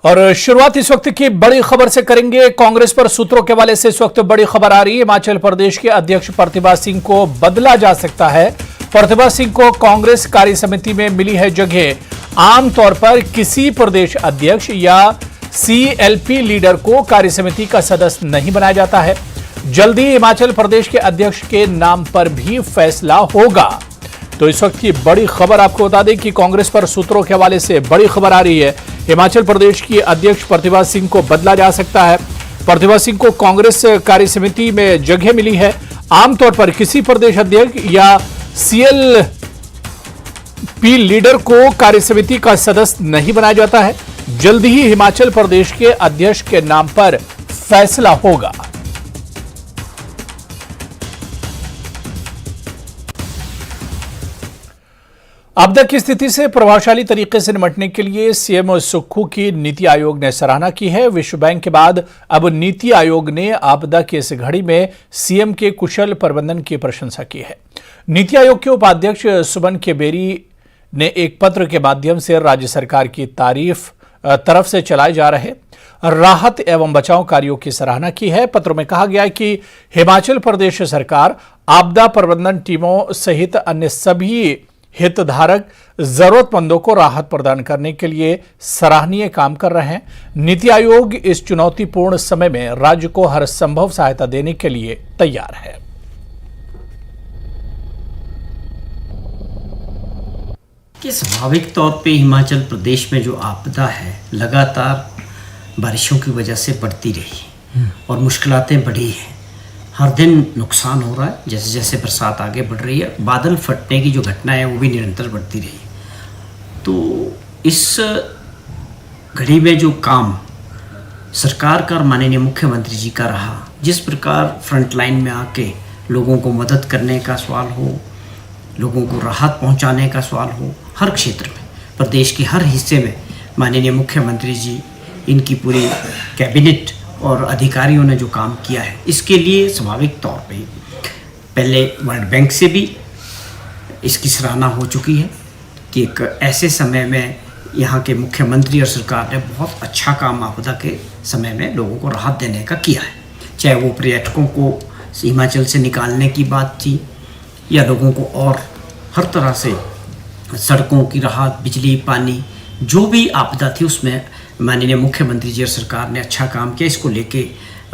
और शुरुआत इस वक्त की बड़ी खबर से करेंगे। कांग्रेस पर सूत्रों के हवाले से इस वक्त बड़ी खबर आ रही है। हिमाचल प्रदेश के अध्यक्ष प्रतिभा सिंह को बदला जा सकता है। प्रतिभा सिंह को कांग्रेस कार्य समिति में मिली है जगह। आमतौर पर किसी प्रदेश अध्यक्ष या सीएलपी लीडर को कार्य समिति का सदस्य नहीं बनाया जाता है। जल्दी हिमाचल प्रदेश के अध्यक्ष के नाम पर भी फैसला होगा। तो इस वक्त की बड़ी खबर आपको बता दें कि कांग्रेस पर सूत्रों के हवाले से बड़ी खबर आ रही है। हिमाचल प्रदेश की अध्यक्ष प्रतिभा सिंह को बदला जा सकता है। प्रतिभा सिंह को कांग्रेस कार्य समिति में जगह मिली है। आमतौर पर किसी प्रदेश अध्यक्ष या सीएलपी लीडर को कार्य समिति का सदस्य नहीं बनाया जाता है। जल्द ही हिमाचल प्रदेश के अध्यक्ष के नाम पर फैसला होगा। आपदा की स्थिति से प्रभावशाली तरीके से निपटने के लिए सीएम सुक्खू की नीति आयोग ने सराहना की है। विश्व बैंक के बाद अब नीति आयोग ने आपदा की इस घड़ी में सीएम के कुशल प्रबंधन की प्रशंसा की है। नीति आयोग के उपाध्यक्ष सुमन के बेरी ने एक पत्र के माध्यम से राज्य सरकार की तरफ से चलाए जा रहे राहत एवं बचाव कार्यों की सराहना की है। पत्र में कहा गया है कि हिमाचल प्रदेश सरकार आपदा प्रबंधन टीमों सहित अन्य सभी हितधारक जरूरतमंदों को राहत प्रदान करने के लिए सराहनीय काम कर रहे हैं। नीति आयोग इस चुनौतीपूर्ण समय में राज्य को हर संभव सहायता देने के लिए तैयार है। कि स्वाभाविक तौर पे हिमाचल प्रदेश में जो आपदा है लगातार बारिशों की वजह से बढ़ती रही और मुश्किलातें बढ़ी हैं। हर दिन नुकसान हो रहा है। जैसे जैसे बरसात आगे बढ़ रही है, बादल फटने की जो घटना है वो भी निरंतर बढ़ती रही। तो इस घड़ी में जो काम सरकार का और माननीय मुख्यमंत्री जी का रहा, जिस प्रकार फ्रंट लाइन में आके लोगों को मदद करने का सवाल हो, लोगों को राहत पहुंचाने का सवाल हो, हर क्षेत्र में प्रदेश के हर हिस्से में माननीय मुख्यमंत्री जी, इनकी पूरी कैबिनेट और अधिकारियों ने जो काम किया है, इसके लिए स्वाभाविक तौर पे पहले वर्ल्ड बैंक से भी इसकी सराहना हो चुकी है कि एक ऐसे समय में यहाँ के मुख्यमंत्री और सरकार ने बहुत अच्छा काम आपदा के समय में लोगों को राहत देने का किया है। चाहे वो पर्यटकों को हिमाचल से निकालने की बात थी या लोगों को और हर तरह से सड़कों की राहत, बिजली, पानी, जो भी आपदा थी उसमें माननीय मुख्यमंत्री जी और सरकार ने अच्छा काम किया। इसको लेके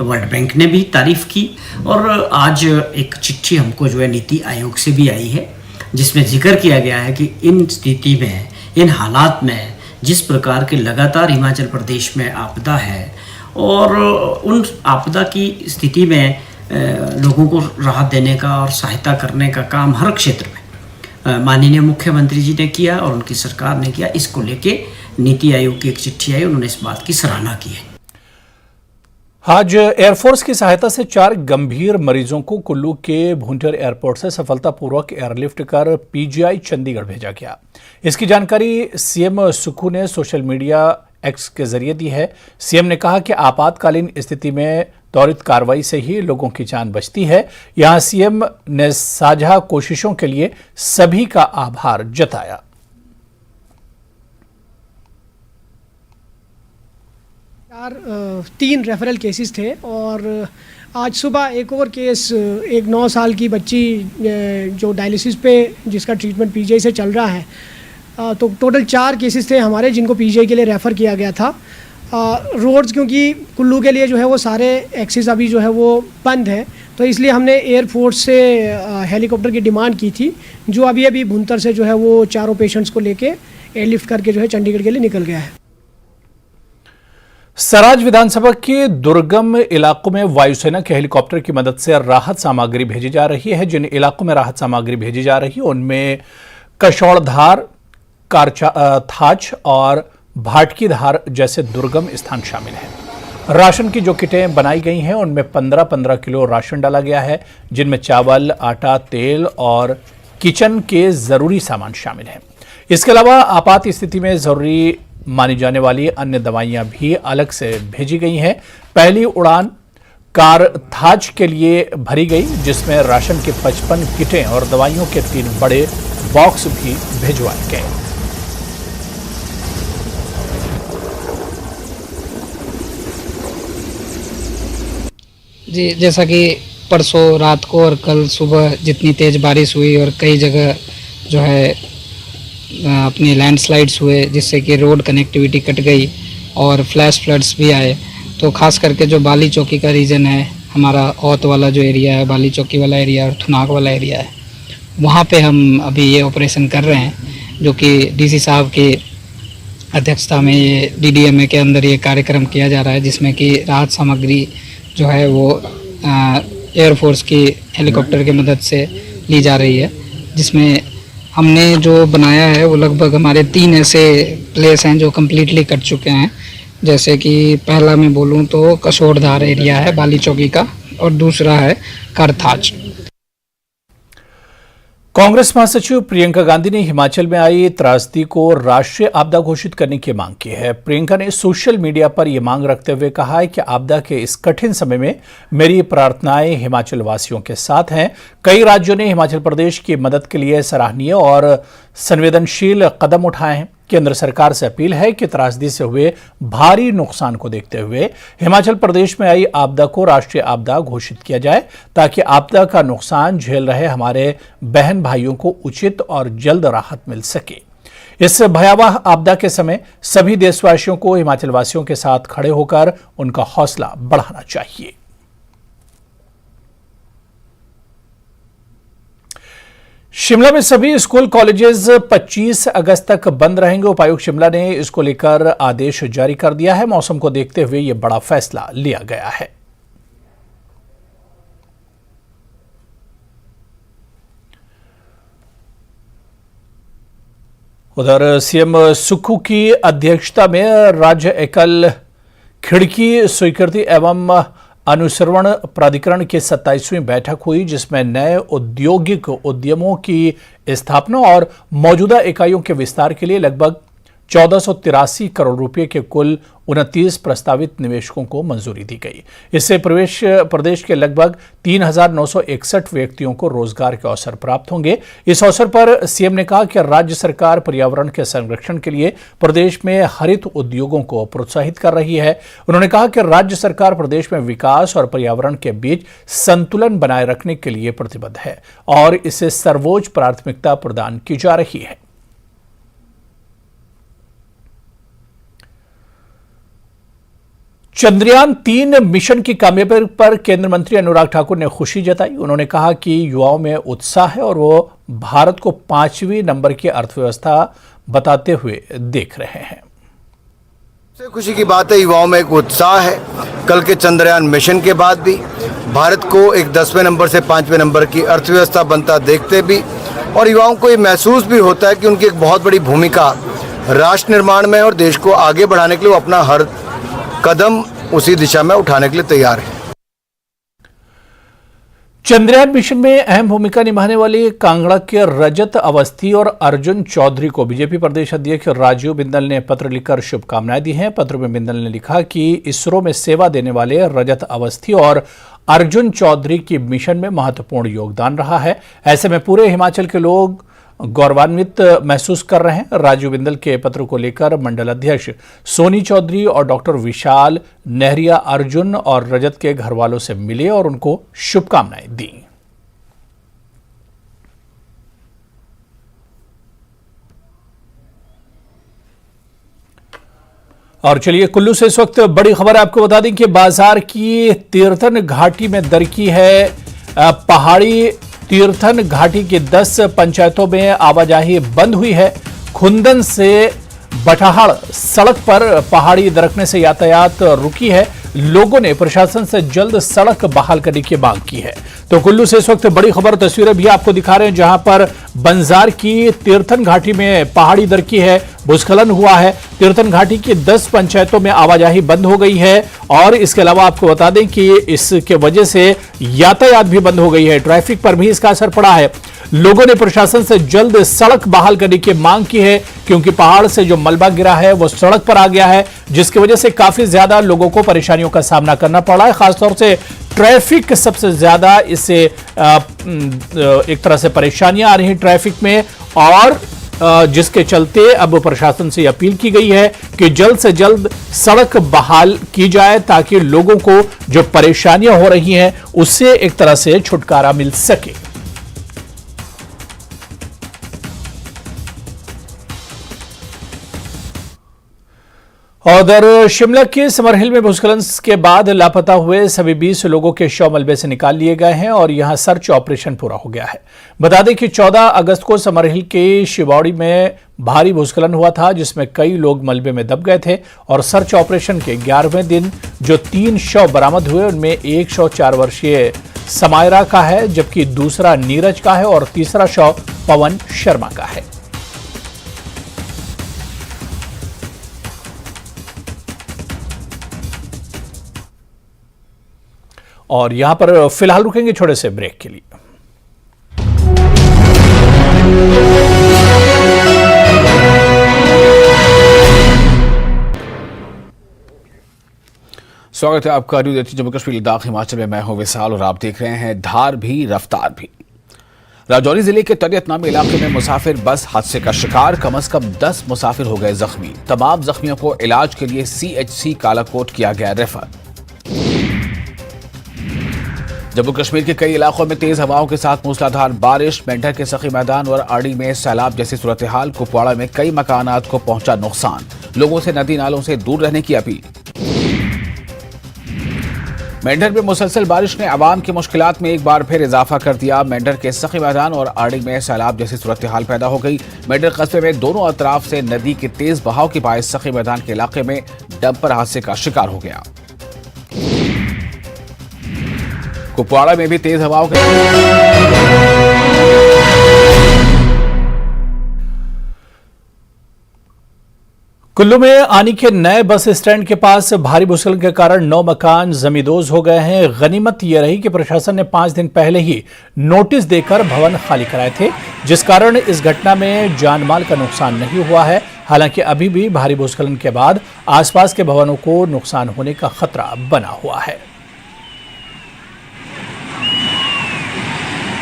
वर्ल्ड बैंक ने भी तारीफ की और आज एक चिट्ठी हमको जो है नीति आयोग से भी आई है, जिसमें जिक्र किया गया है कि इन स्थिति में, इन हालात में जिस प्रकार के लगातार हिमाचल प्रदेश में आपदा है और उन आपदा की स्थिति में लोगों को राहत देने का और सहायता करने का काम हर क्षेत्र में माननीय मुख्यमंत्री जी ने किया और उनकी सरकार ने किया। इसको लेके नीति आयोग की एक चिट्ठी आई, उन्होंने इस बात की सराहना की है। आज एयरफोर्स की सहायता से 4 गंभीर मरीजों को कुल्लू के भुंटर एयरपोर्ट से सफलतापूर्वक एयरलिफ्ट कर पीजीआई चंडीगढ़ भेजा गया। इसकी जानकारी सीएम सुक्खू ने सोशल मीडिया एक्स के जरिए दी है। सीएम ने कहा कि आपातकालीन स्थिति में त्वरित कार्रवाई से ही लोगों की जान बचती है। यहां सीएम ने साझा कोशिशों के लिए सभी का आभार जताया। तीन रेफरल केसेस थे और आज सुबह एक और केस, एक 9 साल की बच्ची जो डायलिसिस पे जिसका ट्रीटमेंट पीजीआई से चल रहा है। तो टोटल 4 केसेस थे हमारे जिनको पीजीआई के लिए रेफ़र किया गया था। रोड्स क्योंकि कुल्लू के लिए जो है वो सारे एक्सेस अभी जो है वो बंद है, तो इसलिए हमने एयरफोर्स से हेलीकॉप्टर की डिमांड की थी, जो अभी भुंतर से जो है वो चारों पेशेंट्स को लेके एयरलिफ्ट करके जो है चंडीगढ़ के लिए निकल गया है। सराज विधानसभा के दुर्गम इलाकों में वायुसेना के हेलीकॉप्टर की मदद से राहत सामग्री भेजी जा रही है। जिन इलाकों में राहत सामग्री भेजी जा रही है उनमें कशौड़धार, थाच और भाटकीधार जैसे दुर्गम स्थान शामिल हैं। राशन की जो किटें बनाई गई हैं उनमें 15-15 किलो राशन डाला गया है, जिनमें चावल, आटा, तेल और किचन के जरूरी सामान शामिल हैं। इसके अलावा आपात स्थिति में जरूरी मानी जाने वाली अन्य दवाइयां भी अलग से भेजी गई हैं। पहली उड़ान कार थाच के लिए भरी गई, जिसमें राशन के 55 किटें और दवाइयों के 3 बड़े बॉक्स भी भिजवाए गए। जी, जैसा कि परसों रात को और कल सुबह जितनी तेज़ बारिश हुई और कई जगह जो है अपनी लैंडस्लाइड्स हुए, जिससे कि रोड कनेक्टिविटी कट गई और फ्लैश फ्लड्स भी आए। तो ख़ास करके जो बाली चौकी का रीजन है, हमारा औत वाला जो एरिया है, बाली चौकी वाला एरिया और थुनाग वाला एरिया है, वहाँ पे हम अभी ये ऑपरेशन कर रहे हैं, जो कि डीसी साहब की अध्यक्षता में ये DDMA के अंदर ये कार्यक्रम किया जा रहा है, जिसमें कि राहत सामग्री जो है वो एयरफोर्स की हेलीकॉप्टर की मदद से ली जा रही है। जिसमें हमने जो बनाया है वो लगभग हमारे 3 ऐसे प्लेस हैं जो कम्प्लीटली कट चुके हैं। जैसे कि पहला मैं बोलूँ तो कसोड़धार एरिया है बाली चौकी का, और दूसरा है करथाच। कांग्रेस महासचिव प्रियंका गांधी ने हिमाचल में आई त्रासदी को राष्ट्रीय आपदा घोषित करने की मांग की है। प्रियंका ने सोशल मीडिया पर यह मांग रखते हुए कहा है कि आपदा के इस कठिन समय में मेरी प्रार्थनाएं हिमाचल वासियों के साथ हैं। कई राज्यों ने हिमाचल प्रदेश की मदद के लिए सराहनीय और संवेदनशील कदम उठाए हैं। केंद्र सरकार से अपील है कि त्रासदी से हुए भारी नुकसान को देखते हुए हिमाचल प्रदेश में आई आपदा को राष्ट्रीय आपदा घोषित किया जाए, ताकि आपदा का नुकसान झेल रहे हमारे बहन भाइयों को उचित और जल्द राहत मिल सके। इस भयावह आपदा के समय सभी देशवासियों को हिमाचल वासियों के साथ खड़े होकर उनका हौसला बढ़ाना चाहिए। शिमला में सभी स्कूल कॉलेजेस 25 अगस्त तक बंद रहेंगे। उपायुक्त शिमला ने इसको लेकर आदेश जारी कर दिया है। मौसम को देखते हुए यह बड़ा फैसला लिया गया है। उधर सीएम सुक्खू की अध्यक्षता में राज्य एकल खिड़की स्वीकृति एवं अनुसरण प्राधिकरण की 27वीं बैठक हुई, जिसमें नए औद्योगिक उद्यमों की स्थापना और मौजूदा इकाइयों के विस्तार के लिए लगभग 1483 करोड़ रुपए के कुल 29 प्रस्तावित निवेशकों को मंजूरी दी गई। इससे प्रदेश के लगभग 3,961 व्यक्तियों को रोजगार के अवसर प्राप्त होंगे। इस अवसर पर सीएम ने कहा कि राज्य सरकार पर्यावरण के संरक्षण के लिए प्रदेश में हरित उद्योगों को प्रोत्साहित कर रही है। उन्होंने कहा कि राज्य सरकार प्रदेश में विकास और पर्यावरण के बीच संतुलन बनाए रखने के लिए प्रतिबद्ध है और इसे सर्वोच्च प्राथमिकता प्रदान की जा रही है। चंद्रयान 3 मिशन की कामयाबी पर केंद्रीय मंत्री अनुराग ठाकुर ने खुशी जताई। उन्होंने कहा कि युवाओं में उत्साह है और वो भारत को 5वें नंबर की अर्थव्यवस्था बताते हुए देख रहे हैं। सबसे खुशी की बात है, युवाओं में एक उत्साह है। कल के चंद्रयान मिशन के बाद भी भारत को एक 10वें नंबर से 5वें नंबर की अर्थव्यवस्था बनता देखते भी, और युवाओं को ये महसूस भी होता है कि उनकी एक बहुत बड़ी भूमिका राष्ट्र निर्माण में है और देश को आगे बढ़ाने के लिए वो अपना हर कदम उसी दिशा में उठाने के लिए तैयार है। चंद्रयान मिशन में अहम भूमिका निभाने वाले कांगड़ा के रजत अवस्थी और अर्जुन चौधरी को बीजेपी प्रदेश अध्यक्ष राजीव बिंदल ने पत्र लिखकर शुभकामनाएं दी हैं। पत्र में बिंदल ने लिखा कि इसरो में सेवा देने वाले रजत अवस्थी और अर्जुन चौधरी की मिशन में महत्वपूर्ण योगदान रहा है। ऐसे में पूरे हिमाचल के लोग गौरवान्वित महसूस कर रहे हैं। राजीव बिंदल के पत्र को लेकर मंडल अध्यक्ष सोनी चौधरी और डॉक्टर विशाल नेहरिया अर्जुन और रजत के घर वालों से मिले और उनको शुभकामनाएं दी। और चलिए कुल्लू से इस वक्त बड़ी खबर आपको बता दें कि बाजार की तीर्थन घाटी में दरकी है पहाड़ी। तीर्थन घाटी की 10 पंचायतों में आवाजाही बंद हुई है। खुंदन से बटाहड़ सड़क पर पहाड़ी दरकने से यातायात रुकी है। लोगों ने प्रशासन से जल्द सड़क बहाल करने की मांग की है। तो कुल्लू से इस वक्त बड़ी खबर तस्वीरें भी आपको दिखा रहे हैं, जहां पर बंजार की तीर्थन घाटी में पहाड़ी दरकी है, भूस्खलन हुआ है। तीर्थन घाटी की 10 पंचायतों में आवाजाही बंद हो गई है और इसके अलावा आपको बता दें कि इसके वजह से यातायात भी बंद हो गई है। ट्रैफिक पर भी इसका असर पड़ा है। लोगों ने प्रशासन से जल्द सड़क बहाल करने की मांग की है, क्योंकि पहाड़ से जो मलबा गिरा है वो सड़क पर आ गया है, जिसकी वजह से काफी ज्यादा लोगों को परेशानियों का सामना करना पड़ा है। खासतौर से ट्रैफिक सबसे ज्यादा इससे एक तरह से परेशानियां आ रही ट्रैफिक में, और जिसके चलते अब प्रशासन से अपील की गई है कि जल्द से जल्द सड़क बहाल की जाए ताकि लोगों को जो परेशानियां हो रही हैं उससे एक तरह से छुटकारा मिल सके। उधर शिमला के समरहिल में भूस्खलन के बाद लापता हुए सभी 20 लोगों के शव मलबे से निकाल लिए गए हैं और यहां सर्च ऑपरेशन पूरा हो गया है। बता दें कि 14 अगस्त को समरहिल के शिवौड़ी में भारी भूस्खलन हुआ था जिसमें कई लोग मलबे में दब गए थे और सर्च ऑपरेशन के 11वें दिन जो 3 शव बरामद हुए उनमें एक शव 4 वर्षीय समायरा का है जबकि दूसरा नीरज का है और तीसरा शव पवन शर्मा का है। और यहां पर फिलहाल रुकेंगे छोटे से ब्रेक के लिए। स्वागत है आपका न्यूज़ 18 जम्मू कश्मीर लद्दाख हिमाचल में। मैं हूं विशाल और आप देख रहे हैं धार भी रफ्तार भी। राजौरी जिले के तरियत नामी इलाके में मुसाफिर बस हादसे का शिकार, कम से कम 10 मुसाफिर हो गए जख्मी। तमाम जख्मियों को इलाज के लिए CHC कालाकोट किया गया रेफर। जम्मू कश्मीर के कई इलाकों में तेज हवाओं के साथ मूसलाधार बारिश, मेंढर के सखी मैदान और आड़ी में सैलाब जैसी सूरत हाल। कुपवाड़ा में कई मकानात को पहुंचा नुकसान, लोगों से नदी नालों से दूर रहने की अपील। मेंढर में मुसलसल बारिश ने आवाम की मुश्किलात में एक बार फिर इजाफा कर दिया। मेंढर के सखी मैदान और आड़ी में सैलाब जैसी सूरत हाल पैदा हो गई। मेंढर कस्बे में दोनों अतराफ से नदी के तेज बहाव के बायस सखी मैदान के इलाके में डंपर हादसे का शिकार हो गया। कुपवाड़ा में भी तेज हवाओं के कुल्लू में आनी के नए बस स्टैंड के पास भारी भूस्खलन के कारण 9 मकान जमींदोज हो गए हैं। गनीमत यह रही कि प्रशासन ने 5 दिन पहले ही नोटिस देकर भवन खाली कराए थे, जिस कारण इस घटना में जान माल का नुकसान नहीं हुआ है। हालांकि अभी भी भारी भूस्खलन के बाद आसपास के भवनों को नुकसान होने का खतरा बना हुआ है।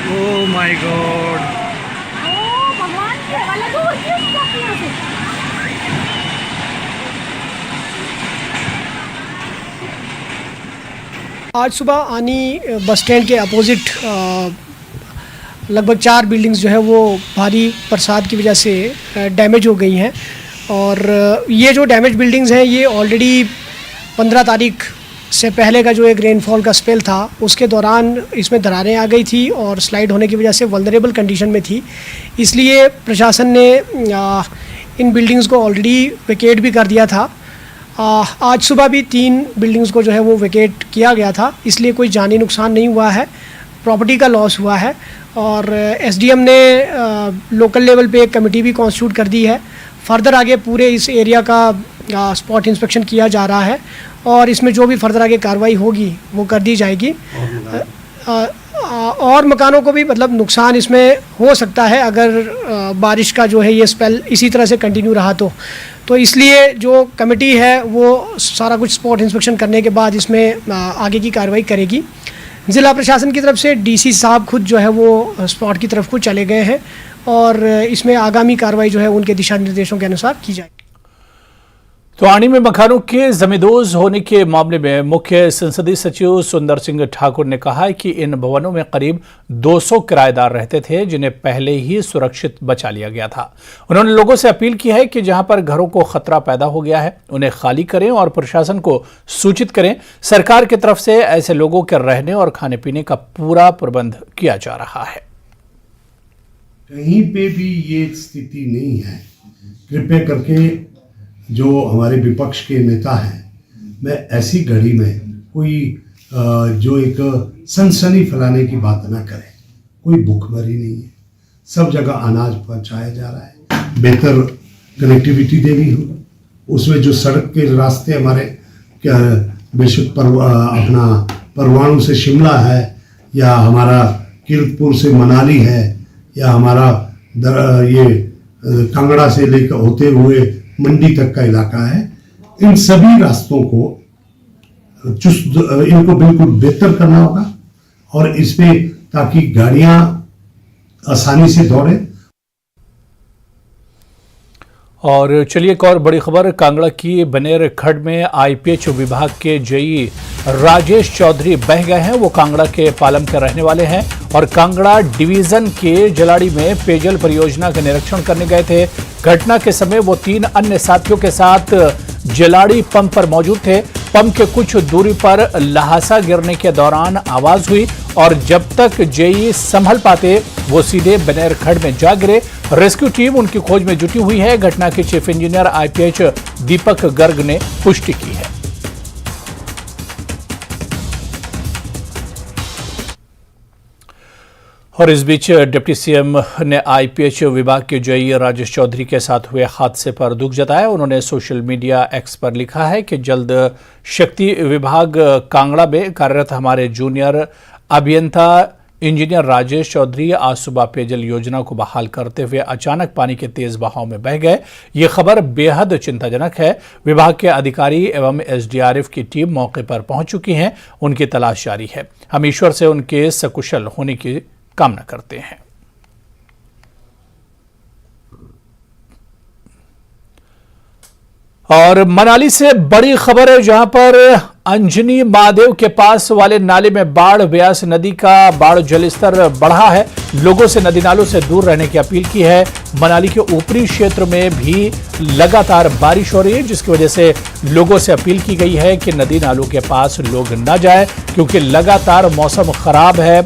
Oh my God! आज सुबह आनी बस स्टैंड के अपोजिट लगभग 4 बिल्डिंग्स जो है वो भारी बरसात की वजह से डैमेज हो गई हैं और ये जो डैमेज बिल्डिंग्स हैं ये ऑलरेडी 15 तारीख से पहले का जो एक रेनफॉल का स्पेल था उसके दौरान इसमें दरारें आ गई थी और स्लाइड होने की वजह से वल्नरेबल कंडीशन में थी। इसलिए प्रशासन ने इन बिल्डिंग्स को ऑलरेडी वेकेट भी कर दिया था। आज सुबह भी 3 बिल्डिंग्स को जो है वो वेकेट किया गया था, इसलिए कोई जानी नुकसान नहीं हुआ है, प्रॉपर्टी का लॉस हुआ है। और SDM ने लोकल लेवल पे एक कमेटी भी कॉन्स्टिट्यूट कर दी है। फर्दर आगे पूरे इस एरिया का स्पॉट इंस्पेक्शन किया जा रहा है और इसमें जो भी फर्दर आगे कार्रवाई होगी वो कर दी जाएगी। और मकानों को भी मतलब नुकसान इसमें हो सकता है अगर बारिश का जो है ये स्पेल इसी तरह से कंटिन्यू रहा तो इसलिए जो कमेटी है वो सारा कुछ स्पॉट इंस्पेक्शन करने के बाद इसमें आगे की कार्रवाई करेगी। ज़िला प्रशासन की तरफ से DC साहब खुद जो है वो स्पॉट की तरफ को चले गए हैं और इसमें आगामी कार्रवाई जो है उनके दिशा निर्देशों के अनुसार की जाएगी। तो आनी में मकानों के जमींदोज होने के मामले में मुख्य संसदीय सचिव सुंदर सिंह ठाकुर ने कहा है कि इन भवनों में करीब 200 किराएदार रहते थे जिन्हें पहले ही सुरक्षित बचा लिया गया था। उन्होंने लोगों से अपील की है कि जहां पर घरों को खतरा पैदा हो गया है उन्हें खाली करें और प्रशासन को सूचित करें। सरकार की तरफ से ऐसे लोगों के रहने और खाने पीने का पूरा प्रबंध किया जा रहा है। कहीं पे भी ये स्थिति नहीं है। कृपया करके जो हमारे विपक्ष के नेता हैं, मैं ऐसी घड़ी में कोई जो एक सनसनी फैलाने की बात ना करें। कोई भूखमरी नहीं है, सब जगह अनाज पहुंचाया जा रहा है। बेहतर कनेक्टिविटी देनी हो, उसमें जो सड़क के रास्ते हमारे क्या बेशक अपना परवाणु से शिमला है या हमारा कीरतपुर से मनाली है या हमारा ये कांगड़ा से लेकर होते हुए मंडी तक का इलाका है, इन सभी रास्तों को इनको बिल्कुल बेहतर करना होगा और इसमें ताकि गाड़ियां आसानी से दौड़े। और चलिए एक और बड़ी खबर, कांगड़ा की बनेर खड्ड में आईपीएच विभाग के जेई राजेश चौधरी बह गए हैं। वो कांगड़ा के पालम के रहने वाले हैं और कांगड़ा डिवीजन के जलाड़ी में पेयजल परियोजना का निरीक्षण करने गए थे। घटना के समय वो 3 अन्य साथियों के साथ जलाड़ी पंप पर मौजूद थे। पंप के कुछ दूरी पर लहासा गिरने के दौरान आवाज हुई और जब तक जेई संभल पाते वो सीधे बनेर खड्ड में जा गिरे। रेस्क्यू टीम उनकी खोज में जुटी हुई है। घटना के चीफ इंजीनियर आईपीएच दीपक गर्ग ने पुष्टि की है। और इस बीच डिप्टी सीएम ने आईपीएच विभाग के जेई राजेश चौधरी के साथ हुए हादसे पर दुख जताया। उन्होंने सोशल मीडिया एक्स पर लिखा है कि जल्द शक्ति विभाग कांगड़ा में कार्यरत हमारे जूनियर अभियंता इंजीनियर राजेश चौधरी आज सुबह पेयजल योजना को बहाल करते हुए अचानक पानी के तेज बहाव में बह गए। ये खबर बेहद चिंताजनक है। विभाग के अधिकारी एवं एसडीआरएफ की टीम मौके पर पहुंच चुकी है। उनकी तलाश जारी है। हम ईश्वर से उनके सकुशल होने की कामना करते हैं। और मनाली से बड़ी खबर है, जहां पर अंजनी महादेव के पास वाले नाले में बाढ़, व्यास नदी का बाढ़ जलस्तर बढ़ा है। लोगों से नदी नालों से दूर रहने की अपील की है। मनाली के ऊपरी क्षेत्र में भी लगातार बारिश हो रही है, जिसकी वजह से लोगों से अपील की गई है कि नदी नालों के पास लोग न जाएं, क्योंकि लगातार मौसम खराब है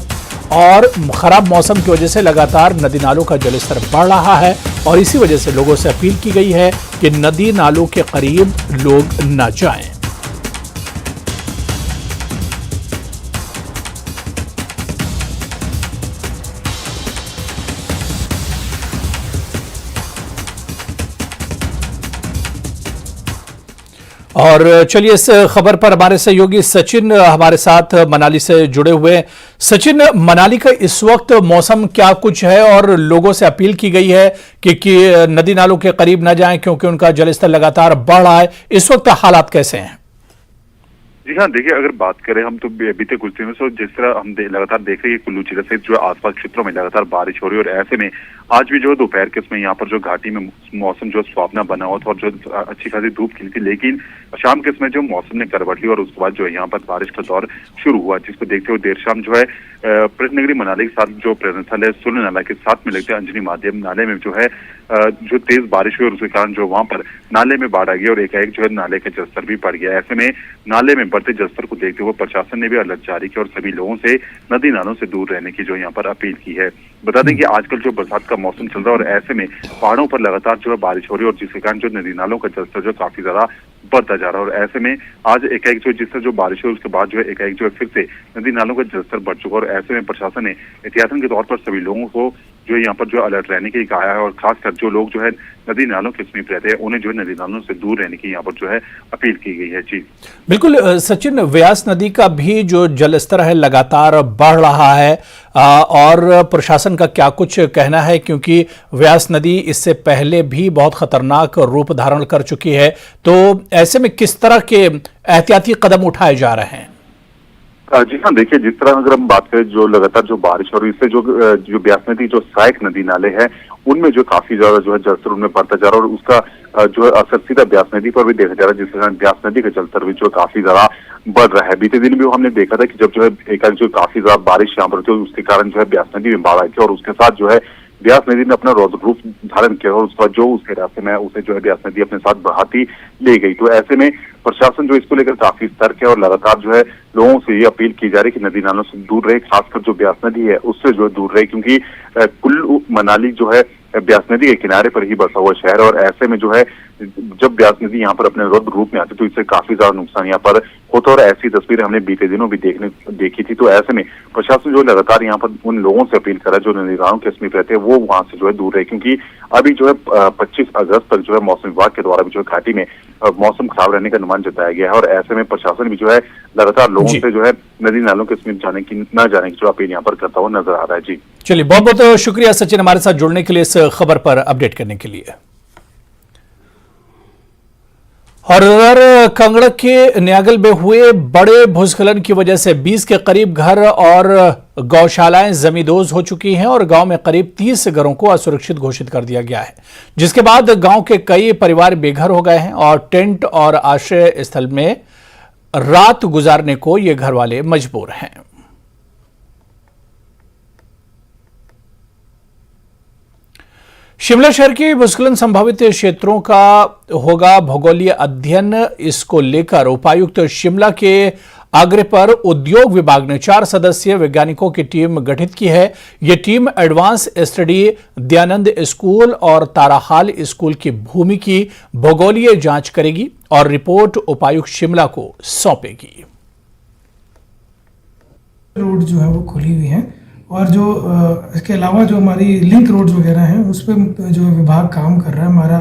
और खराब मौसम की वजह से लगातार नदी नालों का जलस्तर बढ़ रहा है और इसी वजह से लोगों से अपील की गई है कि नदी नालों के करीब लोग न जाएं। और चलिए इस खबर पर हमारे सहयोगी सचिन हमारे साथ मनाली से जुड़े हुए हैं। सचिन, मनाली का इस वक्त मौसम क्या कुछ है और लोगों से अपील की गई है कि नदी नालों के करीब न जाएं क्योंकि उनका जलस्तर लगातार बढ़ रहा है। इस वक्त हालात कैसे हैं? जी हाँ, देखिए अगर बात करें हम तो बीते कुछ दिनों से जिस तरह हम लगातार देख रहे हैं कुल्लू जिले से जो आसपास क्षेत्रों में लगातार बारिश हो रही है और ऐसे में आज भी जो दोपहर के समय यहाँ पर जो घाटी में मौसम जो सुहावना बना हुआ था और जो अच्छी खासी धूप खिली थी, लेकिन शाम के समय जो मौसम ने करवट ली और उसके बाद जो है यहाँ पर बारिश का दौर शुरू हुआ, जिसको देखते हुए देर शाम जो है पर्यटन नगरी मनाली के साथ जो पर्यटन स्थल है सुरन नाला के साथ में लगते अंजनी महादेव नाले में जो है जो तेज बारिश हुई और उसके कारण जो वहां पर नाले में बाढ़ आ गई और एकाएक जो है नाले का जलस्तर भी बढ़ गया। ऐसे में नाले में बढ़ते जलस्तर को देखते हुए प्रशासन ने भी अलर्ट जारी किया और सभी लोगों से नदी नालों से दूर रहने की जो यहाँ पर अपील की है। बता दें कि आजकल जो बरसात का मौसम चल रहा है और ऐसे में पहाड़ों पर लगातार जो है बारिश हो रही है और जिसके कारण जो नदी नालों का जलस्तर जो काफी ज्यादा बढ़ता जा रहा है और ऐसे में आज एकाएक जो जिससे जो बारिश हुई उसके बाद जो है एकाएक जो है फिर से नदी नालों का जलस्तर बढ़ चुका और ऐसे में प्रशासन ने एहतियातन के तौर पर सभी लोगों को जो यहाँ पर जो अलर्ट रहने के लिए कहा है और खासकर जो लोग जो है नदी नालों के समीप रहते हैं उन्हें जो है नदी नालों से दूर रहने की यहाँ पर जो है अपील की गई है। जी बिल्कुल सचिन, व्यास नदी का भी जो जलस्तर है लगातार बढ़ रहा है और प्रशासन का क्या कुछ कहना है, क्योंकि व्यास नदी इससे पहले भी बहुत खतरनाक रूप धारण कर चुकी है, तो ऐसे में किस तरह के एहतियाती कदम उठाए जा रहे हैं? जी हाँ, देखिए जिस तरह अगर हम बात करें जो लगातार जो बारिश और इससे जो ब्यास नदी जो सहायक नदी नाले हैं उनमें जो काफी ज्यादा जो है जलस्तर उनमें बढ़ता जा रहा है और उसका जो है असर सीधा ब्यास नदी पर भी देखा जा रहा है, जिसके कारण ब्यास नदी का जलस्तर भी जो काफी ज्यादा बढ़ रहा है। बीते दिन भी हमने देखा था कि जब जो है एकाएक जो काफी ज्यादा बारिश यहाँ पर थी उसके कारण जो है ब्यास नदी में बाढ़ आई थी और उसके साथ जो है ब्यास नदी ने अपना रौद्र रूप धारण किया और उसका जो उसके रास्ते में उसे जो है ब्यास नदी अपने साथ बहाती ले गई। तो ऐसे में प्रशासन जो इसको लेकर काफी सतर्क है और लगातार जो है लोगों से ये अपील की जा रही है कि नदी नालों से दूर रहे, खासकर जो ब्यास नदी है उससे जो है दूर रहे, क्योंकि कुल्लू मनाली जो है ब्यास नदी के किनारे पर ही बसा हुआ शहर और ऐसे में जो है जब ब्यास नदी यहाँ पर अपने रौद्र रूप में आती तो इससे काफी ज्यादा नुकसान यहाँ पर होता और ऐसी तस्वीरें हमने बीते दिनों भी देखी थी। तो ऐसे में प्रशासन जो लगातार यहाँ पर उन लोगों से अपील कर रहा है जो नदी नालों के समीप रहते हैं वो वहां से जो है दूर रहे, क्योंकि अभी जो है 25 अगस्त तक जो है मौसम विभाग के द्वारा भी जो है घाटी में मौसम खराब रहने का अनुमान जताया गया है और ऐसे में प्रशासन भी जो है लगातार लोगों से जो है नदी नालों के समीप न जाने की जो अपील यहाँ पर करता हुआ नजर आ रहा है। जी चलिए, बहुत बहुत शुक्रिया सचिन हमारे साथ जुड़ने के लिए, इस खबर पर अपडेट करने के लिए। और उधर कांगड़ा के न्यागल में हुए बड़े भूस्खलन की वजह से 20 के करीब घर और गौशालाएं जमींदोज हो चुकी हैं और गांव में करीब 30 घरों को असुरक्षित घोषित कर दिया गया है, जिसके बाद गांव के कई परिवार बेघर हो गए हैं और टेंट और आश्रय स्थल में रात गुजारने को ये घर वाले मजबूर हैं। शिमला शहर के भूस्खलन संभावित क्षेत्रों का होगा भौगोलिक अध्ययन। इसको लेकर उपायुक्त शिमला के आग्रह पर उद्योग विभाग ने 4 सदस्यीय वैज्ञानिकों की टीम गठित की है। ये team advance study Dayanand school और ताराहाल स्कूल की भूमि की भूगोलीय जांच करेगी और रिपोर्ट उपायुक्त शिमला को सौंपेगी। रोड जो है वो खुली हुई हैं और जो इसके अलावा जो हमारी लिंक रोड्स वगैरह हैं उस पर जो विभाग काम कर रहा है। हमारा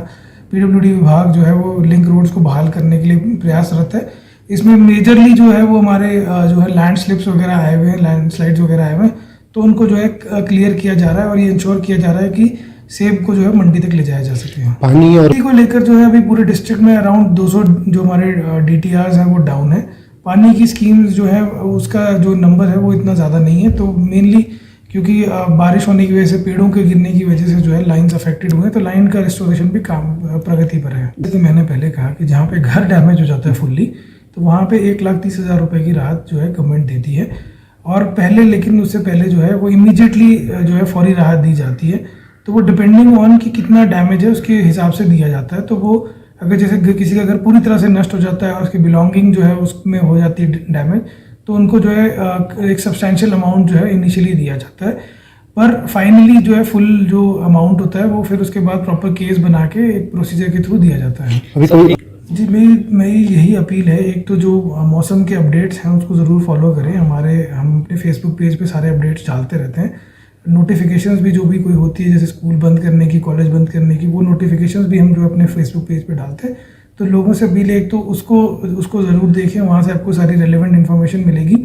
पीडब्ल्यूडी विभाग जो है वो लिंक रोड्स को बहाल करने के लिए प्रयासरत है। इसमें मेजरली जो है वो हमारे जो है लैंड स्लिप्स वगैरह आए हुए हैं, लैंड स्लाइड्स वगैरह आए हुए हैं, तो उनको जो है क्लियर किया जा रहा है और ये इंश्योर किया जा रहा है कि सेब को जो है मंडी तक ले जाया जा सके। पानी और को लेकर जो है अभी पूरे डिस्ट्रिक्ट में अराउंड 200 जो हमारे DTRs हैं वो डाउन है। पानी की स्कीम्स जो है उसका जो नंबर है वो इतना ज़्यादा नहीं है, तो मेनली क्योंकि बारिश होने की वजह से पेड़ों के गिरने की वजह से जो है लाइंस अफेक्टेड हुए हैं, तो लाइन का रिस्टोरेशन भी काम प्रगति पर है। जैसे मैंने पहले कहा कि जहाँ पे घर डैमेज हो जाता है फुल्ली, तो वहाँ पे 1,30,000 रुपये की राहत जो है गवर्नमेंट देती है। और पहले लेकिन उससे पहले जो है वो इमीडिएटली जो है फौरी राहत दी जाती है, तो वो डिपेंडिंग ऑन कि कितना डैमेज है उसके हिसाब से दिया जाता है। तो वो अगर जैसे किसी का घर पूरी तरह से नष्ट हो जाता है और उसकी बिलोंगिंग जो है उसमें हो जाती है डैमेज, तो उनको जो है एक सब्सटैंशियल अमाउंट जो है इनिशियली दिया जाता है, पर फाइनली जो है फुल जो अमाउंट होता है वो फिर उसके बाद प्रॉपर केस बना के एक प्रोसीजर के थ्रू दिया जाता है। जी मेरी यही अपील है, एक तो जो मौसम के अपडेट्स हैं उसको ज़रूर फॉलो करें। हम अपने फेसबुक पेज पे सारे अपडेट्स डालते रहते हैं। नोटिफिकेशंस भी जो भी कोई होती है, जैसे स्कूल बंद करने की, कॉलेज बंद करने की, वो नोटिफिकेशंस भी हम जो अपने फेसबुक पेज पे डालते हैं। तो लोगों से अपील है, एक तो उसको ज़रूर देखें, वहाँ से आपको सारी रेलेवेंट इन्फॉर्मेशन मिलेगी।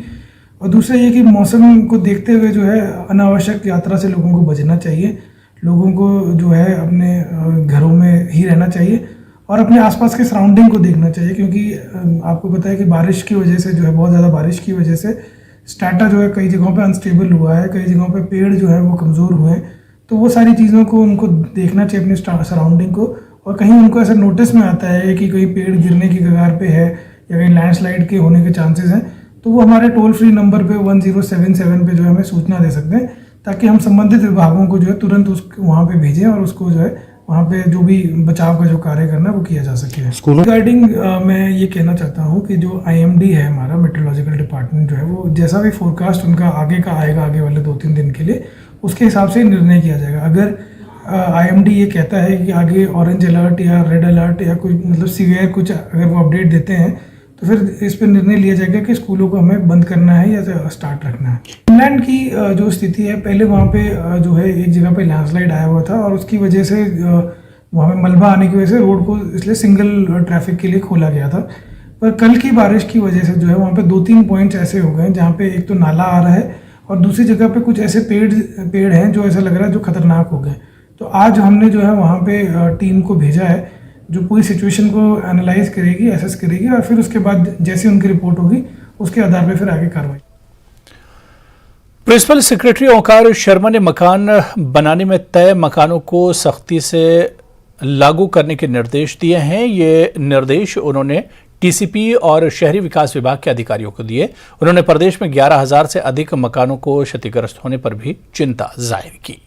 और दूसरा ये कि मौसम को देखते हुए जो है अनावश्यक यात्रा से लोगों को बचना चाहिए। लोगों को जो है अपने घरों में ही रहना चाहिए और अपने आसपास के सराउंडिंग को देखना चाहिए, क्योंकि आपको पता है कि बारिश की वजह से जो है बहुत ज़्यादा बारिश की वजह से स्टार्टा जो है कई जगहों पे अनस्टेबल हुआ है, कई जगहों पे पेड़ जो है वो कमज़ोर हुए हैं। तो वो सारी चीज़ों को उनको देखना चाहिए अपने सराउंडिंग को। और कहीं उनको ऐसा नोटिस में आता है कि कोई पेड़ गिरने की कगार पे है या कहीं लैंडस्लाइड के होने के चांसेस हैं, तो वो हमारे टोल फ्री नंबर पे 1077 पे जो है हमें सूचना दे सकते हैं, ताकि हम संबंधित विभागों को जो है तुरंत वहाँ पे भेजें और उसको जो है वहाँ पे जो भी बचाव का जो कार्य करना है वो किया जा सके। रिगार्डिंग मैं ये कहना चाहता हूँ कि जो IMD है हमारा मेट्रोलॉजिकल डिपार्टमेंट जो है वो जैसा भी फोरकास्ट उनका आगे का आएगा आगे वाले 2-3 दिन के लिए, उसके हिसाब से निर्णय किया जाएगा। अगर IMD ये कहता है कि आगे ऑरेंज अलर्ट या रेड अलर्ट या कुछ मतलब सीवियर कुछ अगर वो अपडेट देते हैं, तो फिर इस पर निर्णय लिया जाएगा कि स्कूलों को हमें बंद करना है या स्टार्ट रखना है। इंग्लैंड की जो स्थिति है, पहले वहाँ पे जो है एक जगह पे लैंडस्लाइड आया हुआ था और उसकी वजह से वहाँ पे मलबा आने की वजह से रोड को इसलिए सिंगल ट्रैफिक के लिए खोला गया था। पर कल की बारिश की वजह से जो है वहाँ पे 2-3 पॉइंट्स ऐसे हो गए जहाँ पे एक तो नाला आ रहा है और दूसरी जगह पे कुछ ऐसे पेड़ हैं जो ऐसा लग रहा है जो खतरनाक हो गए। तो आज हमने जो है वहाँ पे टीम को भेजा है जो पूरी सिचुएशन को एनालाइज करेगी, एसेस करेगी और फिर उसके बाद जैसे उनकी रिपोर्ट होगी उसके आधार पर फिर आगे कार्रवाई। प्रिंसिपल सेक्रेटरी ओंकार शर्मा ने मकान बनाने में तय मकानों को सख्ती से लागू करने के निर्देश दिए हैं। ये निर्देश उन्होंने TCP और शहरी विकास विभाग के अधिकारियों को दिए। उन्होंने प्रदेश में 11,000 से अधिक मकानों को क्षतिग्रस्त होने पर भी चिंता जाहिर की।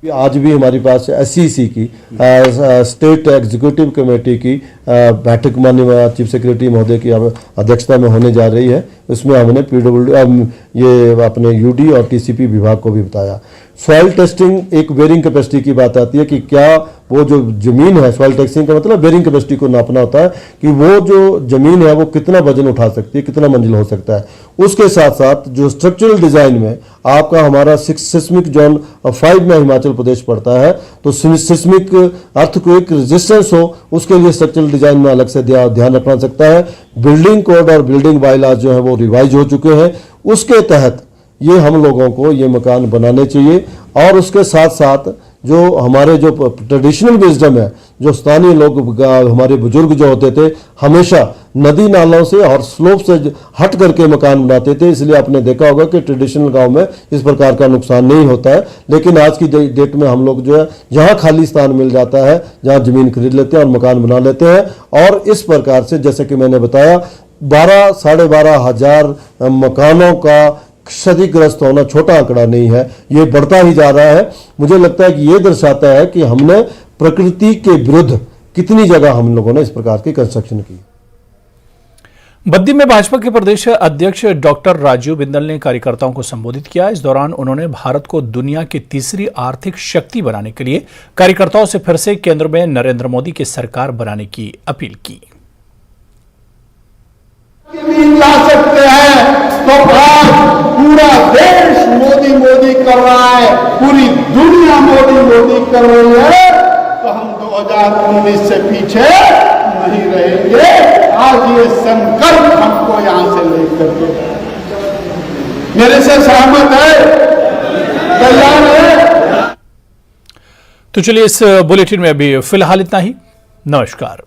आज भी हमारे पास SCC की स्टेट एग्जीक्यूटिव कमेटी की बैठक माननीय चीफ सेक्रेटरी महोदय की अध्यक्षता में होने जा रही है। इसमें हमने ये अपने UD और TCP विभाग को भी बताया। सॉइल टेस्टिंग एक बेयरिंग कैपेसिटी की बात आती है कि क्या वो जो जमीन है, सॉइल टेस्टिंग का मतलब बेयरिंग कैपेसिटी को नापना होता है कि वो जो जमीन है वो कितना वजन उठा सकती है, कितना मंजिल हो सकता है। उसके साथ साथ जो स्ट्रक्चरल डिजाइन में आपका हमारा सिस्मिक जोन 5 में हिमाचल प्रदेश पड़ता है, तो सिस्मिक अर्थक्वेक रेजिस्टेंस हो उसके लिए स्ट्रक्चरल डिजाइन में अलग से ध्यान रखना सकता है। बिल्डिंग कोड और बिल्डिंग बायलॉज जो है वो रिवाइज हो चुके हैं, उसके तहत ये हम लोगों को ये मकान बनाने चाहिए। और उसके साथ साथ जो हमारे जो ट्रेडिशनल विजडम है, जो स्थानीय लोग हमारे बुजुर्ग जो होते थे हमेशा नदी नालों से और स्लोप से हट करके मकान बनाते थे, इसलिए आपने देखा होगा कि ट्रेडिशनल गांव में इस प्रकार का नुकसान नहीं होता है। लेकिन आज की डेट में हम लोग जो है जहां खाली स्थान मिल जाता है, जहां जमीन खरीद लेते हैं और मकान बना लेते हैं, और इस प्रकार से जैसे कि मैंने बताया 12-12,500 मकानों का क्षतिग्रस्त होना छोटा आंकड़ा नहीं है, ये बढ़ता ही जा रहा है। मुझे लगता है कि ये दर्शाता है कि हमने प्रकृति के विरुद्ध कितनी जगह हम लोगों ने इस प्रकार की कंस्ट्रक्शन की। बद्दी में भाजपा के प्रदेश अध्यक्ष डॉक्टर राजीव बिंदल ने कार्यकर्ताओं को संबोधित किया। इस दौरान उन्होंने भारत को दुनिया की तीसरी आर्थिक शक्ति बनाने के लिए कार्यकर्ताओं से फिर से केंद्र में नरेंद्र मोदी की सरकार बनाने की अपील की। ला सकते हैं तो आज पूरा देश मोदी मोदी कर रहा है, पूरी दुनिया मोदी मोदी कर रही है, तो हम 2019 से पीछे नहीं रहेंगे। आज ये संकल्प हमको यहां से लेकर के मेरे से सहमत है, तैयार है। तो चलिए इस बुलेटिन में अभी फिलहाल इतना ही। नमस्कार।